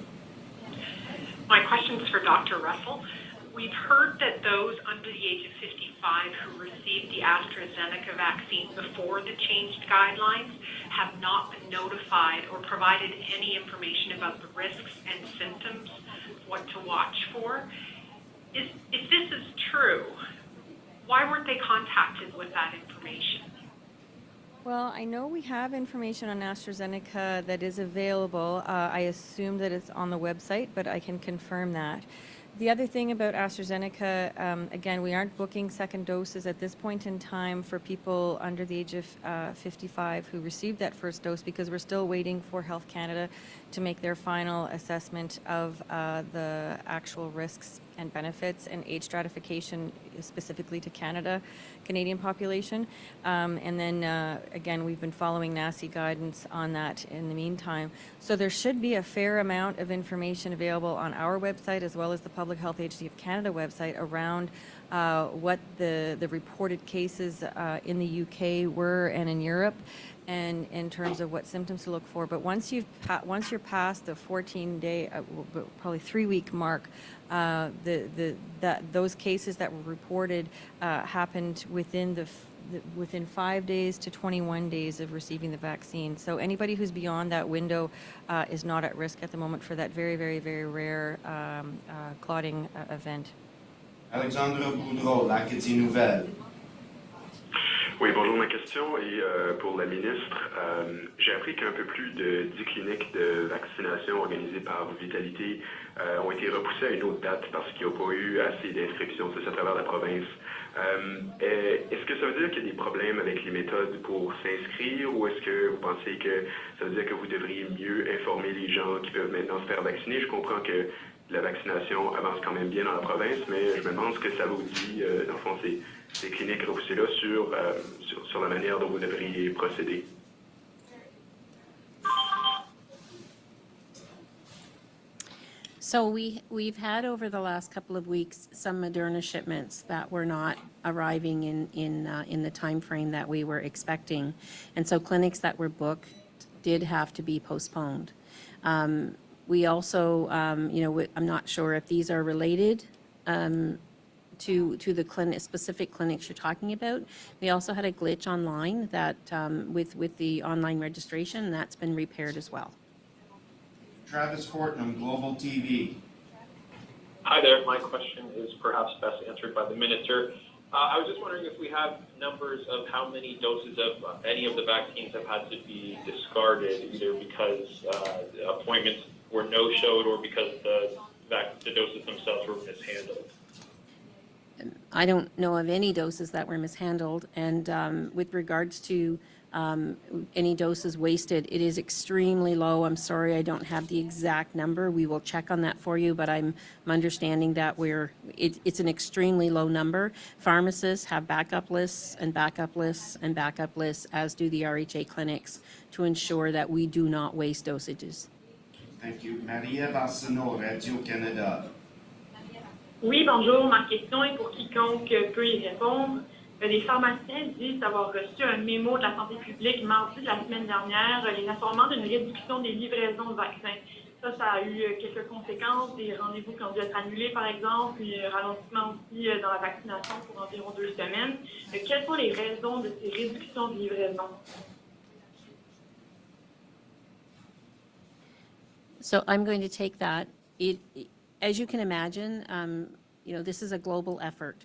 My question is for Dr. Russell. We've heard that those under the age of 55 who received the AstraZeneca vaccine before the changed guidelines have not been notified or provided any information about the risks and symptoms, what to watch for. If this is true, why weren't they contacted with that information? Well, I know we have information on AstraZeneca that is available. I assume that it's on the website, but I can confirm that. The other thing about AstraZeneca, again, we aren't booking second doses at this point in time for people under the age of 55 who received that first dose because we're still waiting for Health Canada to make their final assessment of the actual risks and benefits and age stratification specifically to Canadian population. And then again, we've been following NACI guidance on that in the meantime. So there should be a fair amount of information available on our website as well as the Public Health Agency of Canada website around what the reported cases in the UK were and in Europe, and in terms of what symptoms to look for. But once you're past the 14-day, probably 3-week mark, those cases that were reported happened within 5 days to 21 days of receiving the vaccine. So anybody who's beyond that window is not at risk at the moment for that very, very, very rare clotting event. Alexandre Boudreau, l'Acadie Nouvelle. Oui, bonjour. Ma question est pour la ministre. J'ai appris qu'un peu plus de 10 cliniques de vaccination organisées par Vitalité ont été repoussées à une autre date parce qu'il n'y a pas eu assez d'inscriptions, c'est à travers la province. Est-ce que ça veut dire qu'il y a des problèmes avec les méthodes pour s'inscrire ou est-ce que vous pensez que ça veut dire que vous devriez mieux informer les gens qui peuvent maintenant se faire vacciner? Je comprends que la vaccination avance quand même bien dans la province, mais je me demande ce que ça vous dit, dans le fond, ces cliniques repoussées-là sur la manière dont vous devriez procéder. So we've had over the last couple of weeks some Moderna shipments that were not arriving in the time frame that we were expecting, and so clinics that were booked did have to be postponed. We also, I'm not sure if these are related to the specific clinics you're talking about. We also had a glitch online that with the online registration, and that's been repaired as well. Travis Fortnum, Global TV. Hi there. My question is perhaps best answered by the minister. I was just wondering if we have numbers of how many doses of any of the vaccines have had to be discarded, either because appointments were no-showed or because the doses themselves were mishandled. I don't know of any doses that were mishandled, and with regards to any doses wasted, it is extremely low. I'm sorry, I don't have the exact number. We will check on that for you, but I'm understanding that it's an extremely low number. Pharmacists have backup lists and backup lists and backup lists, as do the RHA clinics, to ensure that we do not waste dosages. Thank you. Marie-Ève Arsenault, Radio-Canada. Oui, bonjour. Ma question est pour quiconque peut y répondre. Les pharmaciens disent avoir reçu un mémo de la santé publique mardi de la semaine dernière les informant d'une réduction des livraisons de vaccins. Ça a eu quelques conséquences, des rendez-vous qui ont dû être annulés par exemple, puis ralentissement aussi dans la vaccination pour environ 2 semaines. Quelles sont les raisons de ces réductions de livraison? So I'm going to take that. As you can imagine, this is a global effort.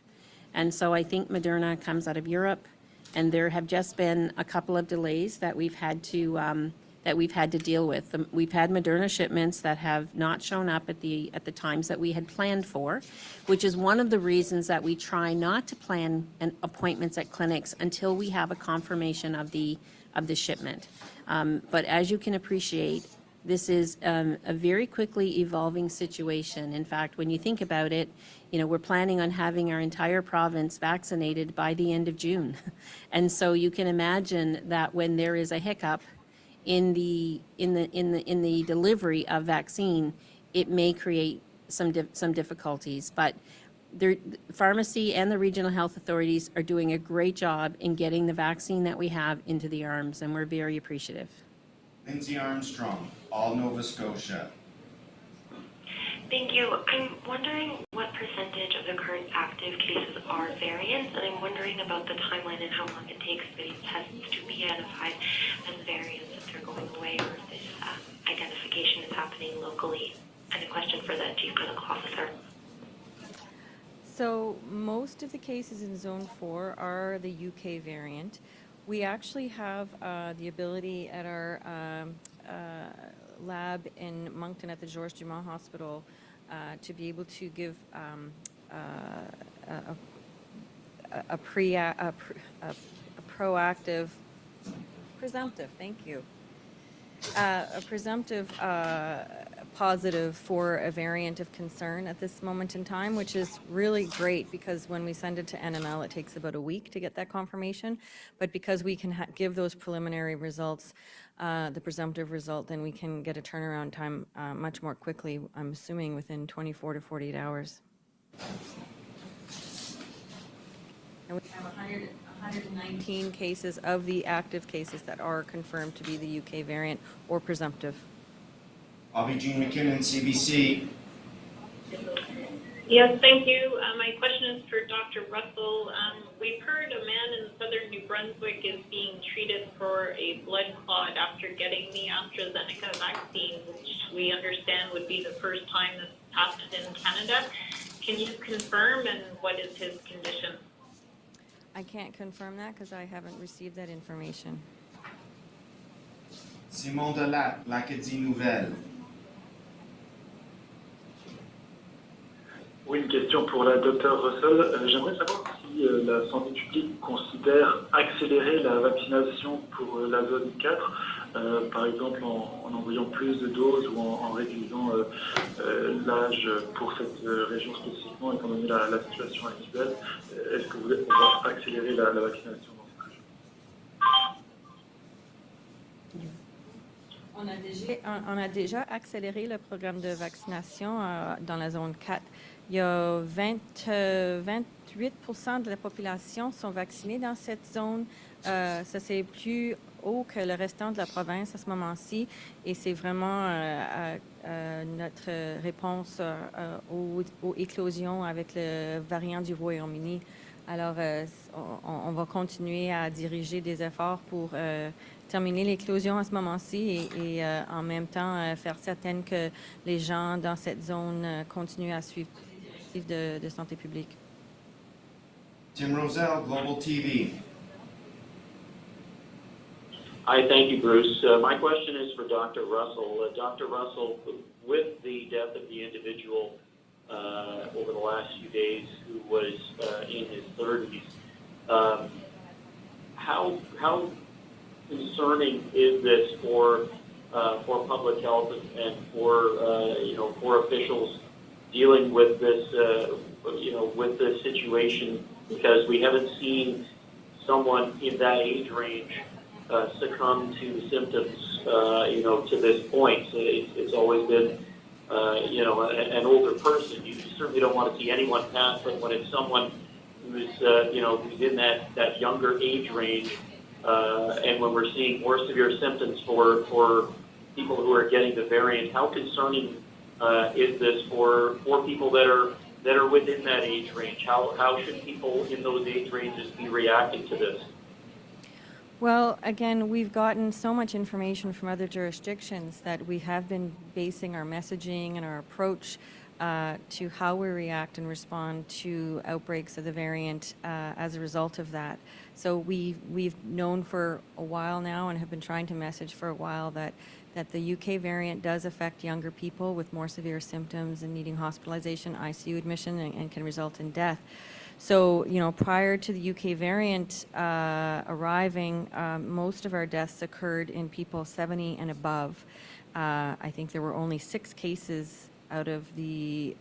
And so I think Moderna comes out of Europe, and there have just been a couple of delays that we've had to deal with. We've had Moderna shipments that have not shown up at the times that we had planned for, which is one of the reasons that we try not to plan appointments at clinics until we have a confirmation of the shipment. But as you can appreciate, this is a very quickly evolving situation. In fact, when you think about it, we're planning on having our entire province vaccinated by the end of June. And so you can imagine that when there is a hiccup in the delivery of vaccine, it may create some difficulties. But the pharmacy and the regional health authorities are doing a great job in getting the vaccine that we have into the arms, and we're very appreciative. Lindsay Armstrong, All Nova Scotia. Thank you. I'm wondering what percentage of the current active cases are variants, and I'm wondering about the timeline and how long it takes for these tests to be identified as variants if they're going away or if this identification is happening locally. And a question for the Chief Clinical Officer. So most of the cases in Zone 4 are the UK variant. We actually have the ability at our lab in Moncton at the Georges Dumont Hospital to be able to give a proactive, presumptive, thank you, a presumptive positive for a variant of concern at this moment in time, which is really great because when we send it to NML, it takes about a week to get that confirmation. But because we can give those preliminary results, the presumptive result, then we can get a turnaround time much more quickly, I'm assuming within 24 to 48 hours. And we have 119 cases of the active cases that are confirmed to be the UK variant or presumptive. Bobby Jean McKinnon, CBC. Yes, thank you. My question is for Dr. Russell. We've heard a man in southern New Brunswick is being treated for a blood clot after getting the AstraZeneca vaccine, which we understand would be the first time this happened in Canada. Can you confirm, and what is his condition? I can't confirm that because I haven't received that information. Simon Delatte, l'Acadie Nouvelle. Oui, une question pour la docteure Russell. J'aimerais savoir si la santé publique considère accélérer la vaccination pour la zone 4, par exemple en envoyant plus de doses ou en réduisant l'âge pour cette région spécifiquement, étant donné la situation actuelle. Est-ce que vous va accélérer la vaccination dans cette région? On a déjà accéléré le programme de vaccination dans la zone 4. Il y a 28% de la population sont vaccinés dans cette zone. Ça, c'est plus haut que le restant de la province à ce moment-ci. Et c'est vraiment notre réponse aux éclosions avec le variant du Royaume-Uni. Alors, on va continuer à diriger des efforts pour terminer l'éclosion à ce moment-ci et en même temps faire certaine que les gens dans cette zone continuent à suivre les directives de santé publique. Tim Roselle, Global TV. Hi, thank you, Bruce. My question is for Dr. Russell. Dr. Russell, with the death of the individual over the last few days who was in his 30s, how concerning is this for public health and for officials dealing with this with this situation, because we haven't seen someone in that age range succumb to symptoms to this point. So it's always been an older person. You certainly don't want to see anyone pass, but when it's someone who's who's in that younger age range, and when we're seeing more severe symptoms for people who are getting the variant, how concerning is this for people that are within that age range? How should people in those age ranges be reacting to this? Well, again, we've gotten so much information from other jurisdictions that we have been basing our messaging and our approach to how we react and respond to outbreaks of the variant as a result of that. So we've known for a while now and have been trying to message for a while that the UK variant does affect younger people with more severe symptoms and needing hospitalization, ICU admission, and can result in death. So, prior to the UK variant arriving, most of our deaths occurred in people 70 and above. I think there were only 6 cases out of the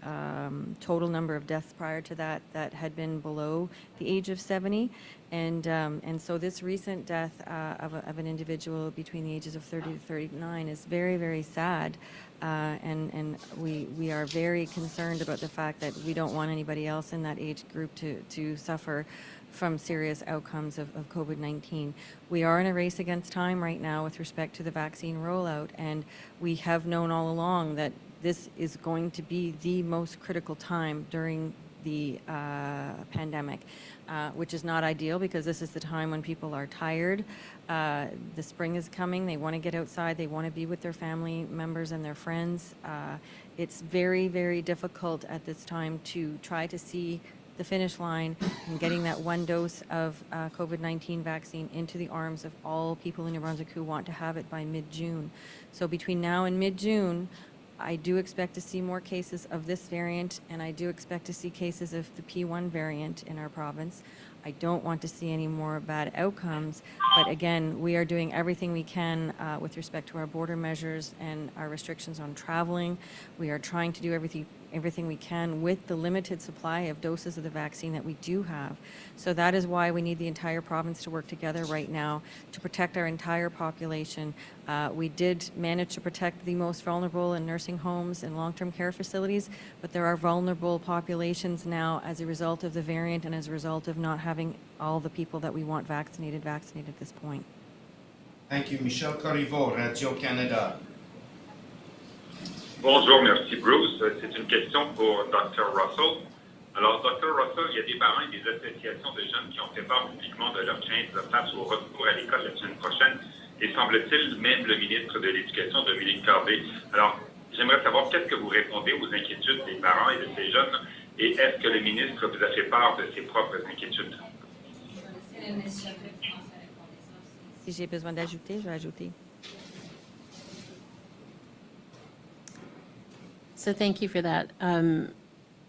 total number of deaths prior to that had been below the age of 70. And so this recent death of an individual between the ages of 30 to 39 is very, very sad. And we are very concerned about the fact that we don't want anybody else in that age group to suffer from serious outcomes of COVID-19. We are in a race against time right now with respect to the vaccine rollout, and we have known all along that this is going to be the most critical time during the pandemic, which is not ideal because this is the time when people are tired. The spring is coming. They want to get outside. They want to be with their family members and their friends. It's very, very difficult at this time to try to see the finish line and getting that one dose of COVID-19 vaccine into the arms of all people in New Brunswick who want to have it by mid-June. So between now and mid-June, I do expect to see more cases of this variant, and I do expect to see cases of the P1 variant in our province. I don't want to see any more bad outcomes, but again, we are doing everything we can with respect to our border measures and our restrictions on traveling. We are trying to do everything we can with the limited supply of doses of the vaccine that we do have. So that is why we need the entire province to work together right now to protect our entire population. We did manage to protect the most vulnerable in nursing homes and long-term care facilities, but there are vulnerable populations now as a result of the variant and as a result of not having all the people that we want vaccinated at this point. Thank you. Michel Corriveau, Radio-Canada. Bonjour, merci Bruce. C'est une question pour Dr. Russell. Alors, Dr. Russell, il y a des parents et des associations de jeunes qui ont fait part publiquement de leur crainte face au retour à l'école la semaine prochaine. Et semble-t-il, même le ministre de l'Éducation, Dominique Carbet. Alors, j'aimerais savoir qu'est-ce que vous répondez aux inquiétudes des parents et de ces jeunes, et est-ce que le ministre vous a fait part de ses propres inquiétudes? Si j'ai besoin d'ajouter, je vais ajouter. So thank you for that.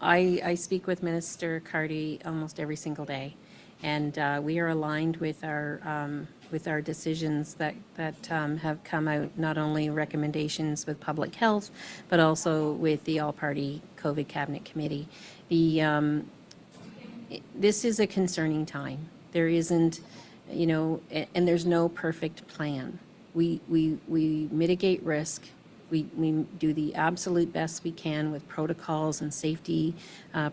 I speak with Minister Cardy almost every single day, and we are aligned with our decisions that have come out, not only recommendations with public health, but also with the all-party COVID Cabinet Committee. This is a concerning time. There isn't, and there's no perfect plan. We mitigate risk. We do the absolute best we can with protocols and safety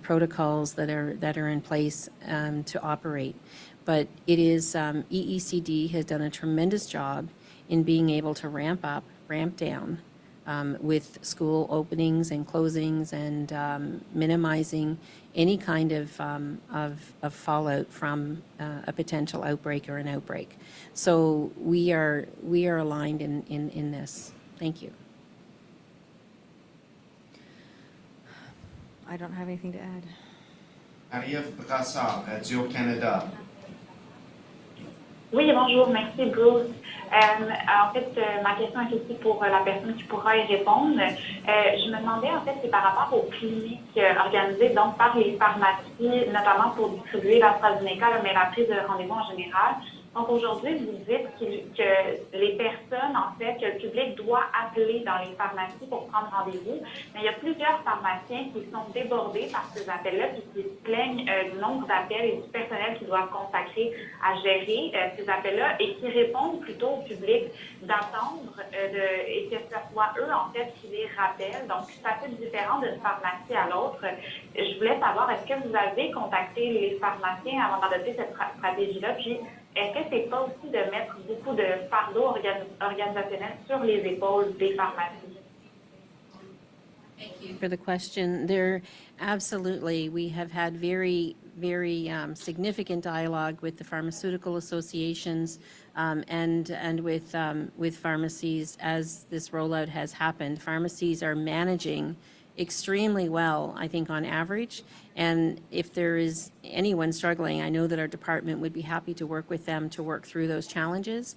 protocols that are in place to operate. But it is, EECD has done a tremendous job in being able to ramp up, ramp down with school openings and closings and minimizing any kind of fallout from a potential outbreak or an outbreak. So we are aligned in this. Thank you. I don't have anything to add. Marie-Ève Brassard, Radio-Canada. Oui, bonjour, merci Bruce. En fait, ma question est aussi pour la personne qui pourra y répondre. Je me demandais, en fait, c'est par rapport aux cliniques organisées donc par les pharmacies, notamment pour distribuer l'AstraZeneca, mais la prise de rendez-vous en général. Donc aujourd'hui, vous dites que les personnes, en fait, que le public doit appeler dans les pharmacies pour prendre rendez-vous, mais il y a plusieurs pharmaciens qui sont débordés par ces appels-là puis qui se plaignent du nombre d'appels et du personnel qu'ils doivent consacrer à gérer ces appels-là et qui répondent plutôt au public d'attendre et que ce soit eux, en fait, qui les rappellent. Donc, c'est assez différent d'une pharmacie à l'autre. Je voulais savoir, est-ce que vous avez contacté les pharmaciens avant d'adopter cette stratégie-là? Puis, est-ce que c'est pas aussi de mettre beaucoup de fardeau organisationnel sur les épaules des pharmacies? Thank you for the question. There, absolutely, we have had very significant dialogue with the pharmaceutical associations and with pharmacies as this rollout has happened. Pharmacies are managing extremely well, I think, on average. And if there is anyone struggling, I know that our department would be happy to work with them to work through those challenges.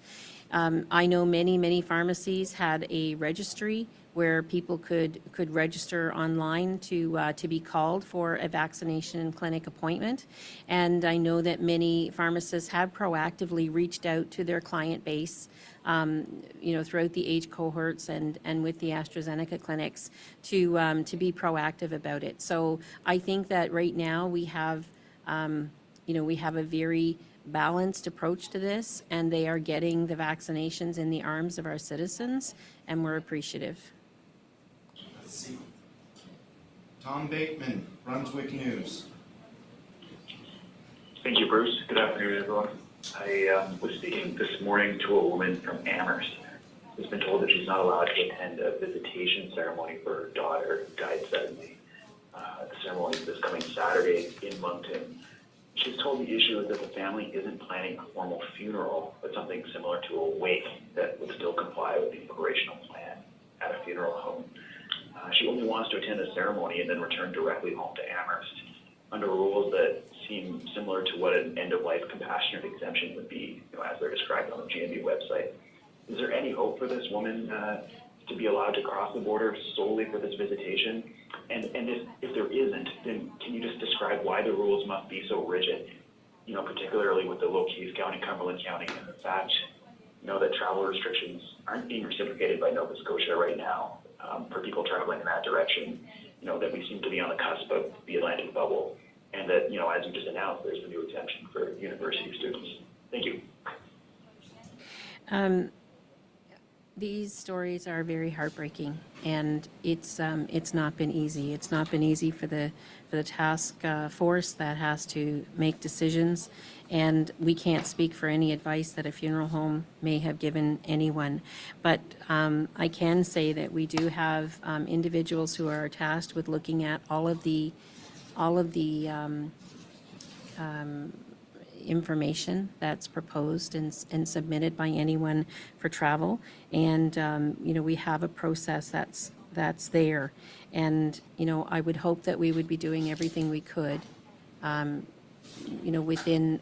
I know many pharmacies had a registry where people could register online to be called for a vaccination clinic appointment. And I know that many pharmacists have proactively reached out to their client base throughout the age cohorts and with the AstraZeneca clinics to be proactive about it. So I think that right now we have a very balanced approach to this, and they are getting the vaccinations in the arms of our citizens, and we're appreciative. Tom Bateman, Brunswick News. Thank you, Bruce. Good afternoon, everyone. I was speaking this morning to a woman from Amherst has been told that she's not allowed to attend a visitation ceremony for her daughter who died suddenly. The ceremony is this coming Saturday in Moncton. She's told the issue is that the family isn't planning a formal funeral, but something similar to a wake that would still comply with the operational plan at a funeral home. She only wants to attend the ceremony and then return directly home to Amherst under rules that seem similar to what an end-of-life compassionate exemption would be, as they're described on the GMB website. Is there any hope for this woman to be allowed to cross the border solely for this visitation? And if there isn't, then can you just describe why the rules must be so rigid, particularly with the low case county, Cumberland County, and the fact, that travel restrictions aren't being reciprocated by Nova Scotia right now for people traveling in that direction, that we seem to be on the cusp of the Atlantic bubble, and that, as you just announced, there's a new exemption for university students. Thank you. These stories are very heartbreaking, and it's not been easy. It's not been easy for the task force that has to make decisions, and we can't speak for any advice that a funeral home may have given anyone. But I can say that we do have individuals who are tasked with looking at all of the information that's proposed and submitted by anyone for travel, and we have a process that's there, and I would hope that we would be doing everything we could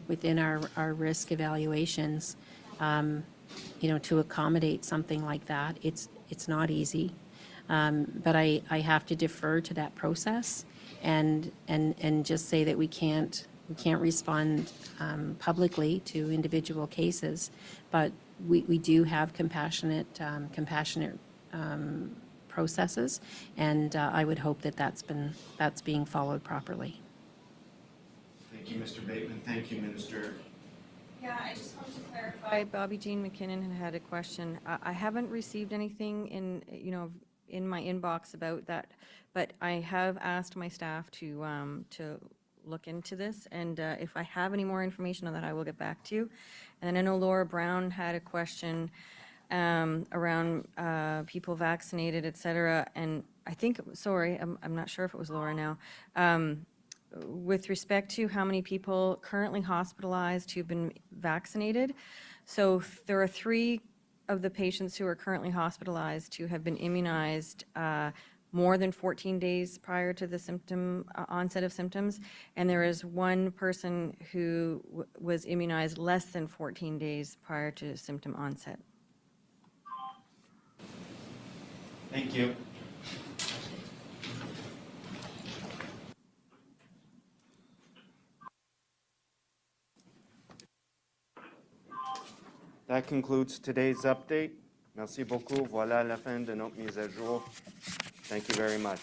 within our risk evaluations to accommodate something like that. It's not easy, but I have to defer to that process and just say that we can't respond publicly to individual cases, but we do have compassionate processes, and I would hope that that's being followed properly. Thank you, Mr. Bateman. Thank you, Minister. Yeah, I just wanted to clarify. Bobby Jean McKinnon had a question. I haven't received anything in my inbox about that, but I have asked my staff to look into this, and if I have any more information on that, I will get back to you. And then I know Laura Brown had a question around people vaccinated, et cetera, and I think, sorry, I'm not sure if it was Laura now, with respect to how many people currently hospitalized who've been vaccinated. So there are 3 of the patients who are currently hospitalized who have been immunized more than 14 days prior to the onset of symptoms, and there is 1 person who was immunized less than 14 days prior to symptom onset. Thank you. That concludes today's update. Merci beaucoup. Voilà la fin de notre mise à jour. Thank you very much.